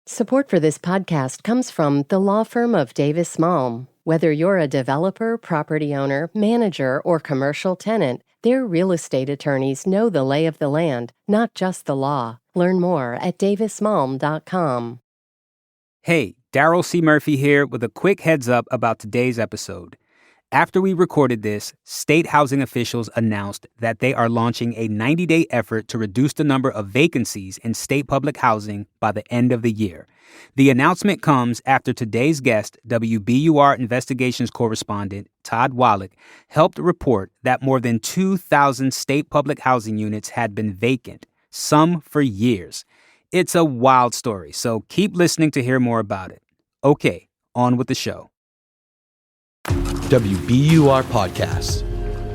Support for this podcast comes from the law firm of Davis Malm. Whether you're a developer, property owner, manager, or commercial tenant, their real estate attorneys know the lay of the land, not just the law. Learn more at davismalm.com. Hey, Daryl C. Murphy here with a quick heads up about today's episode. After we recorded this, state housing officials announced that they are launching a 90-day effort to reduce the number of vacancies in state public housing by the end of the year. The announcement comes after today's guest, WBUR investigations correspondent Todd Wallack, helped report that more than 2,000 state public housing units had been vacant, some for years. It's a wild story, so keep listening to hear more about it. Okay, on with the show. WBUR Podcast,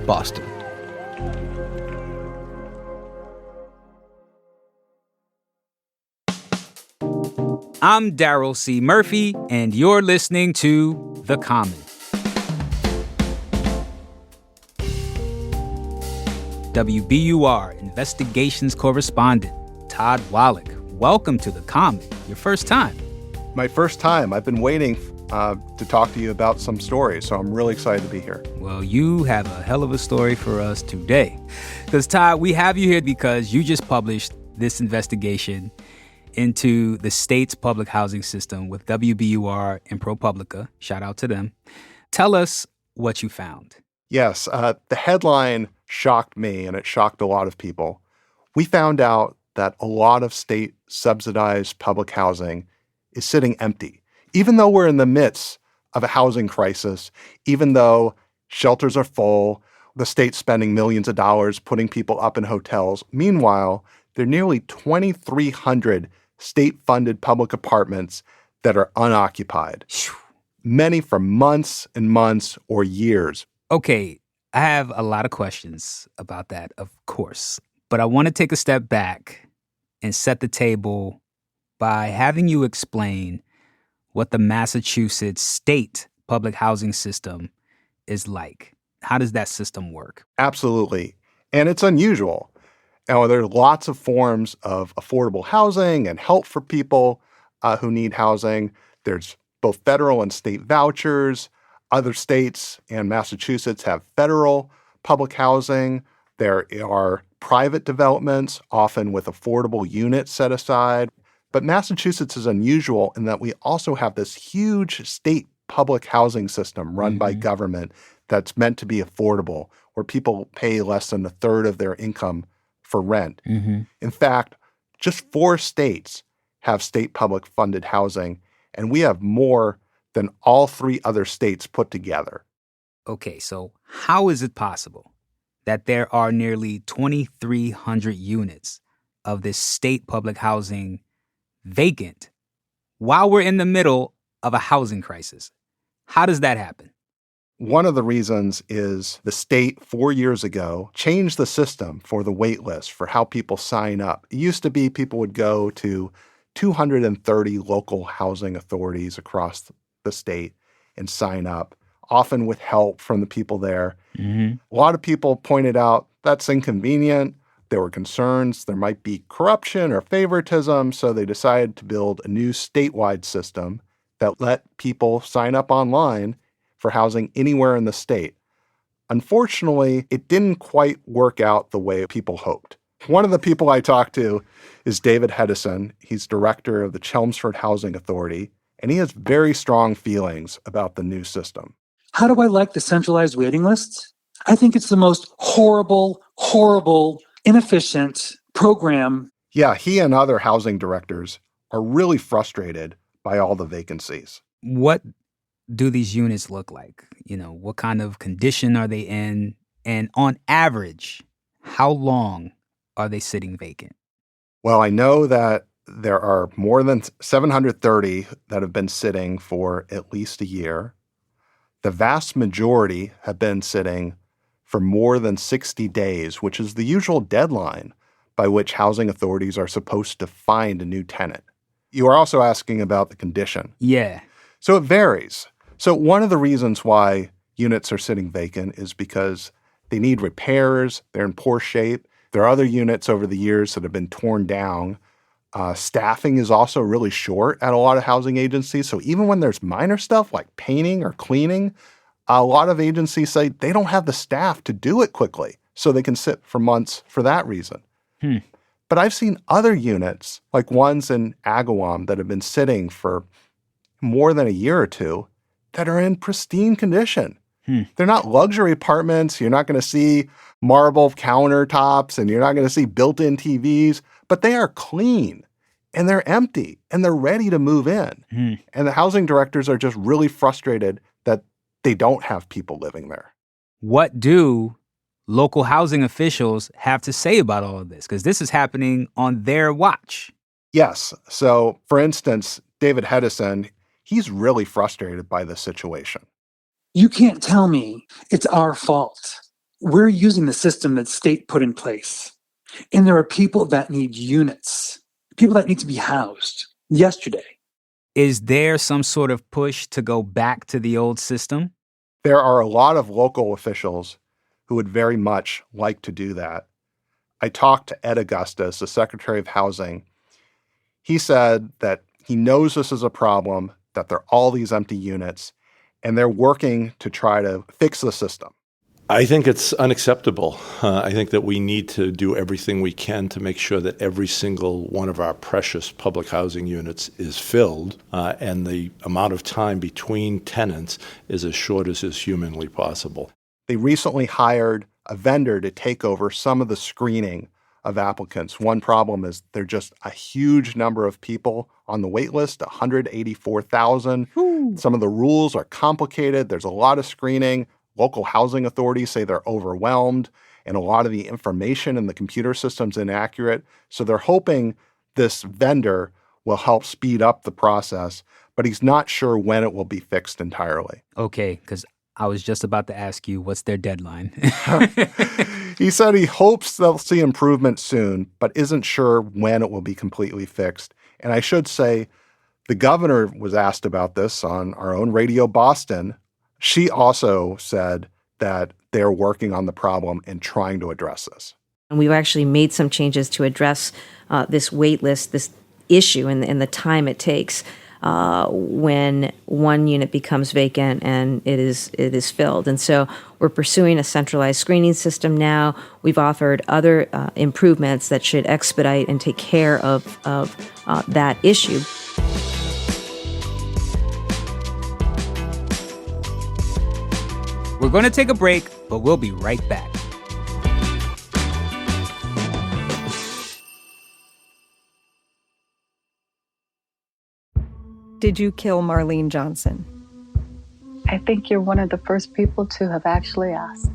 Boston. I'm Daryl C. Murphy, and you're listening to The Common. WBUR investigations correspondent Todd Wallack, welcome to The Common. Your first time. My first time. I've been waiting to talk to you about some stories, so I'm really excited to be here. Well, you have a hell of a story for us today. Because, Todd, we have you here because you just published this investigation into the state's public housing system with WBUR and ProPublica. Shout out to them. Tell us what you found. Yes, the headline shocked me, and it shocked a lot of people. We found out that a lot of state-subsidized public housing is sitting empty. Even though we're in the midst of a housing crisis, even though shelters are full, the state's spending millions of dollars putting people up in hotels. Meanwhile, there are nearly 2,300 state-funded public apartments that are unoccupied, many for months and months or years. Okay, I have a lot of questions about that, of course. But I want to take a step back and set the table by having you explain what the Massachusetts state public housing system is like. How does that system work? Absolutely. And it's unusual. Now, there are lots of forms of affordable housing and help for people who need housing. There's both federal and state vouchers. Other states and Massachusetts have federal public housing. There are private developments, often with affordable units set aside. But Massachusetts is unusual in that we also have this huge state public housing system run by government that's meant to be affordable, where people pay less than a third of their income for rent. In fact, just 4 states have state public funded housing, and we have more than all 3 other states put together. Okay, so how is it possible that there are nearly 2,300 units of this state public housing vacant while we're in the middle of a housing crisis? How does that happen? One of the reasons is the state 4 years ago changed the system for the wait list for how people sign up. It used to be people would go to 230 local housing authorities across the state and sign up, often with help from the people there. A lot of people pointed out that's inconvenient. There were concerns there might be corruption or favoritism, so they decided to build a new statewide system that let people sign up online for housing anywhere in the state. Unfortunately, it didn't quite work out the way people hoped. One of the people I talked to is David Hedison. He's director of the Chelmsford Housing Authority, and he has very strong feelings about the new system. How do I like the centralized waiting lists? I think it's the most horrible, inefficient program. Yeah, he and other housing directors are really frustrated by all the vacancies. What do these units look like? What kind of condition are they in? And on average, how long are they sitting vacant? Well, I know that there are more than 730 that have been sitting for at least a year. The vast majority have been sitting for more than 60 days, which is the usual deadline by which housing authorities are supposed to find a new tenant. You are also asking about the condition. Yeah. So it varies. So one of the reasons why units are sitting vacant is because they need repairs, they're in poor shape. There are other units over the years that have been torn down Staffing is also really short at a lot of housing agencies. So even when there's minor stuff like painting or cleaning, a lot of agencies say they don't have the staff to do it quickly, so they can sit for months for that reason. But I've seen other units, like ones in Agawam, that have been sitting for more than a year or two, that are in pristine condition. They're not luxury apartments. You're not going to see marble countertops, and you're not going to see built-in TVs, but they are clean, and they're empty, and they're ready to move in. And the housing directors are just really frustrated that they don't have people living there. What do local housing officials have to say about all of this? Because this is happening on their watch. Yes. So, for instance, David Hedison, he's really frustrated by this situation. You can't tell me it's our fault. We're using the system that state put in place. And there are people that need units, people that need to be housed yesterday. Is there some sort of push to go back to the old system? There are a lot of local officials who would very much like to do that. I talked to Ed Augustus, the Secretary of Housing. He said that he knows this is a problem, that there are all these empty units, and they're working to try to fix the system. I think it's unacceptable. I think that we need to do everything we can to make sure that every single one of our precious public housing units is filled, and the amount of time between tenants is as short as is humanly possible. They recently hired a vendor to take over some of the screening of applicants. One problem is there's just a huge number of people on the wait list, 184,000. Some of the rules are complicated. There's a lot of screening. Local housing authorities say they're overwhelmed, and a lot of the information in the computer system's inaccurate. So they're hoping this vendor will help speed up the process, but he's not sure when it will be fixed entirely. Okay, because I was just about to ask you, what's their deadline? He said he hopes they'll see improvement soon, but isn't sure when it will be completely fixed. And I should say, the governor was asked about this on our own Radio Boston. She also said that they're working on the problem and trying to address this. And we've actually made some changes to address this wait list, this issue, and the time it takes when one unit becomes vacant and it is filled. And so we're pursuing a centralized screening system now. We've offered other improvements that should expedite and take care of that issue. We're going to take a break, but we'll be right back. Did you kill Marlene Johnson? I think you're one of the first people to have actually asked.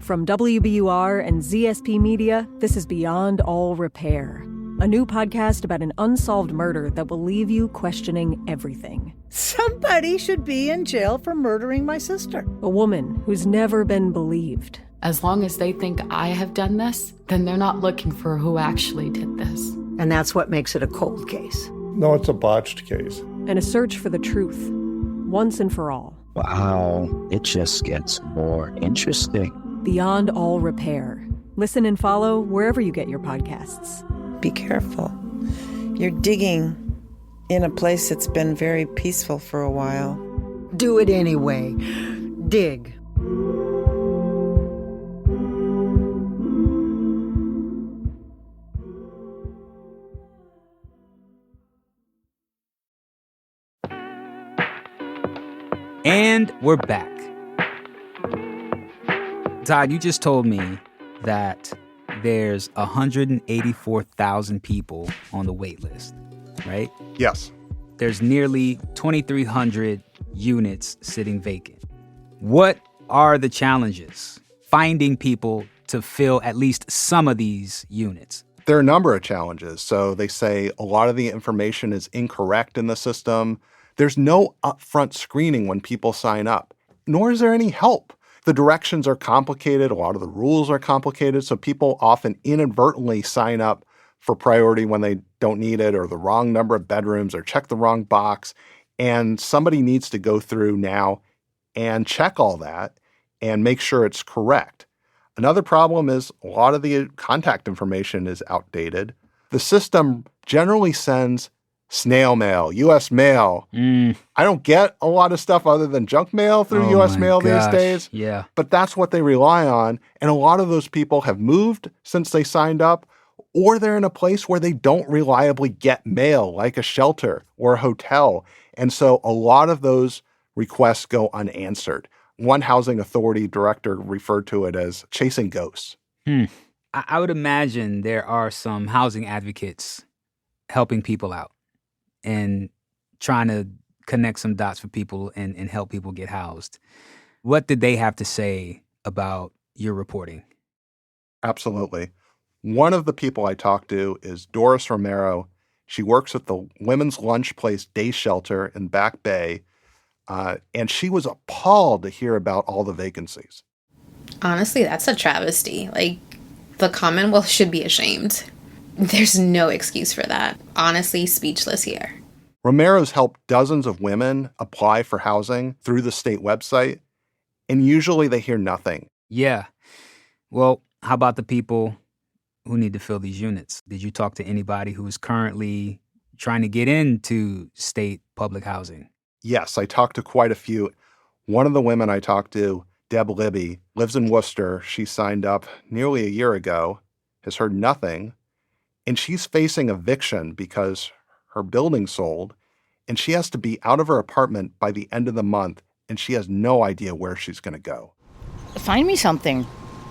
From WBUR and ZSP Media, this is Beyond All Repair, a new podcast about an unsolved murder that will leave you questioning everything. Somebody should be in jail for murdering my sister. A woman who's never been believed. As long as they think I have done this, then they're not looking for who actually did this. And that's what makes it a cold case. No, it's a botched case. And a search for the truth, once and for all. Wow, it just gets more interesting. Beyond All Repair. Listen and follow wherever you get your podcasts. Be careful. You're digging in a place that's been very peaceful for a while. Do it anyway. Dig. And we're back. Todd, you just told me that there's 184,000 people on the wait list, right? Yes. There's nearly 2,300 units sitting vacant. What are the challenges finding people to fill at least some of these units? There are a number of challenges. So they say a lot of the information is incorrect in the system. There's no upfront screening when people sign up, nor is there any help. The directions are complicated. A lot of the rules are complicated. So people often inadvertently sign up for priority when they don't need it, or the wrong number of bedrooms, or check the wrong box. And somebody needs to go through now and check all that and make sure it's correct. Another problem is a lot of the contact information is outdated. the system generally sends snail mail, U.S. mail. I don't get a lot of stuff other than junk mail through U.S. mail these days. Yeah. But that's what they rely on. And a lot of those people have moved since they signed up, or they're in a place where they don't reliably get mail, like a shelter or a hotel. And so a lot of those requests go unanswered. One housing authority director referred to it as chasing ghosts. I would imagine there are some housing advocates helping people out and trying to connect some dots for people and help people get housed. What did they have to say about your reporting? Absolutely. One of the people I talked to is Doris Romero. She works at the Women's Lunch Place Day Shelter in Back Bay, and she was appalled to hear about all the vacancies. Honestly, that's a travesty. Like, the Commonwealth should be ashamed. There's no excuse for that. Honestly, speechless here. Romero's helped dozens of women apply for housing through the state website, and usually they hear nothing. Yeah. Well, how about the people who need to fill these units? Did you talk to anybody who is currently trying to get into state public housing? Yes, I talked to quite a few. One of the women I talked to, Deb Libby, lives in Worcester. She signed up nearly a year ago, has heard nothing, and she's facing eviction because her building sold, and she has to be out of her apartment by the end of the month, and she has no idea where she's going to go. Find me something.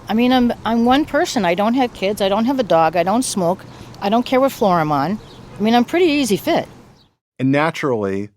I mean, I'm one person. I don't have kids. I don't have a dog. I don't smoke. I don't care what floor I'm on. I mean, I'm pretty easy fit. And naturally,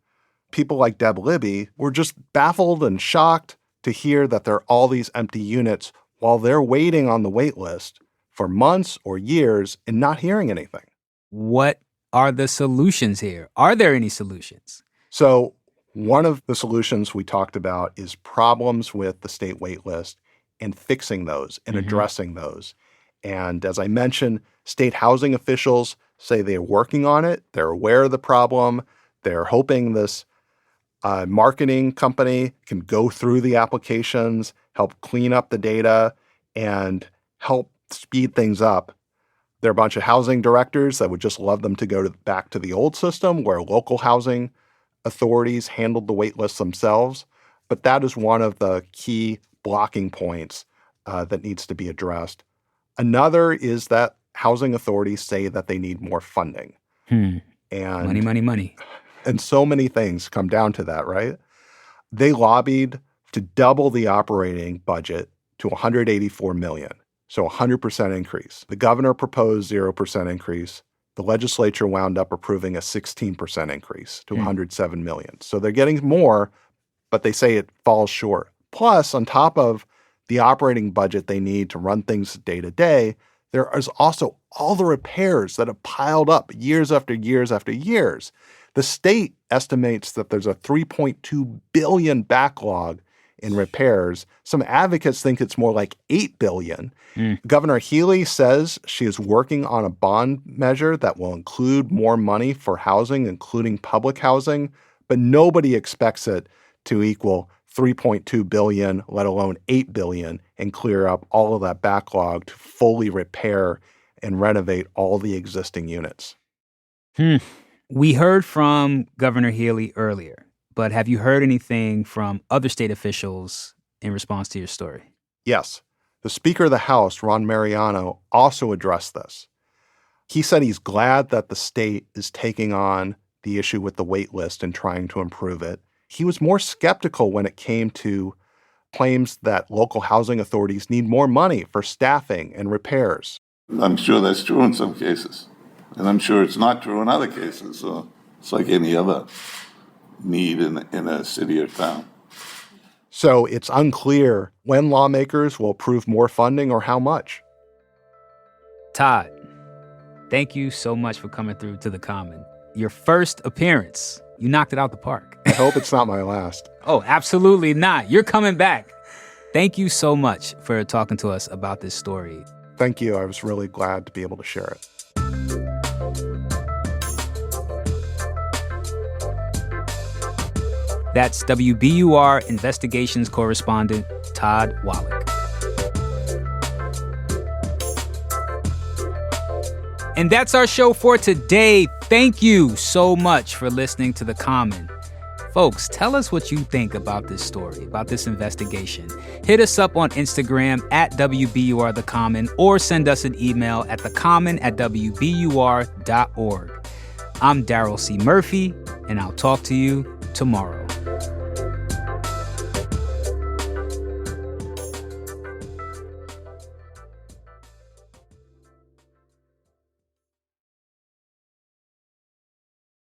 people like Deb Libby were just baffled and shocked to hear that there are all these empty units while they're waiting on the wait list for months or years and not hearing anything. What are the solutions here? Are there any solutions? So one of the solutions we talked about is problems with the state wait list and fixing those and addressing those. And as I mentioned, state housing officials say they're working on it. They're aware of the problem. They're hoping this marketing company can go through the applications, help clean up the data, and help speed things up. There are a bunch of housing directors that would just love them to go back to the old system where local housing authorities handled the wait list themselves. But that is one of the key blocking points that needs to be addressed. Another is that housing authorities say that they need more funding. And Money. And so many things come down to that, right? They lobbied to double the operating budget to $184 million, so 100% increase. The governor proposed 0% increase. The legislature wound up approving a 16% increase to $107 million. So they're getting more, but they say it falls short. Plus, on top of the operating budget they need to run things day to day, there is also all the repairs that have piled up years after years after years. The state estimates that there's a $3.2 billion backlog in repairs. Some advocates think it's more like $8 billion. Governor Healey says she is working on a bond measure that will include more money for housing, including public housing, but nobody expects it to equal $3.2 billion, let alone $8 billion, and clear up all of that backlog to fully repair and renovate all the existing units. We heard from Governor Healey earlier, but have you heard anything from other state officials in response to your story? Yes. The Speaker of the House, Ron Mariano, also addressed this. He said he's glad that the state is taking on the issue with the wait list and trying to improve it. He was more skeptical when it came to claims that local housing authorities need more money for staffing and repairs. I'm sure that's true in some cases, and I'm sure it's not true in other cases. So it's like any other need in a city or town. So it's unclear when lawmakers will approve more funding or how much. Todd, thank you so much for coming through to The Common. Your first appearance, you knocked it out the park. I hope it's not my last. Oh, absolutely not. You're coming back. Thank you so much for talking to us about this story. Thank you. I was really glad to be able to share it. That's WBUR investigations correspondent Todd Wallack. And that's our show for today. Thank you so much for listening to The Common. Folks, tell us what you think about this story, about this investigation. Hit us up on Instagram at WBUR The Common, or send us an email at thecommon@wbur.org. I'm Daryl C. Murphy, and I'll talk to you tomorrow.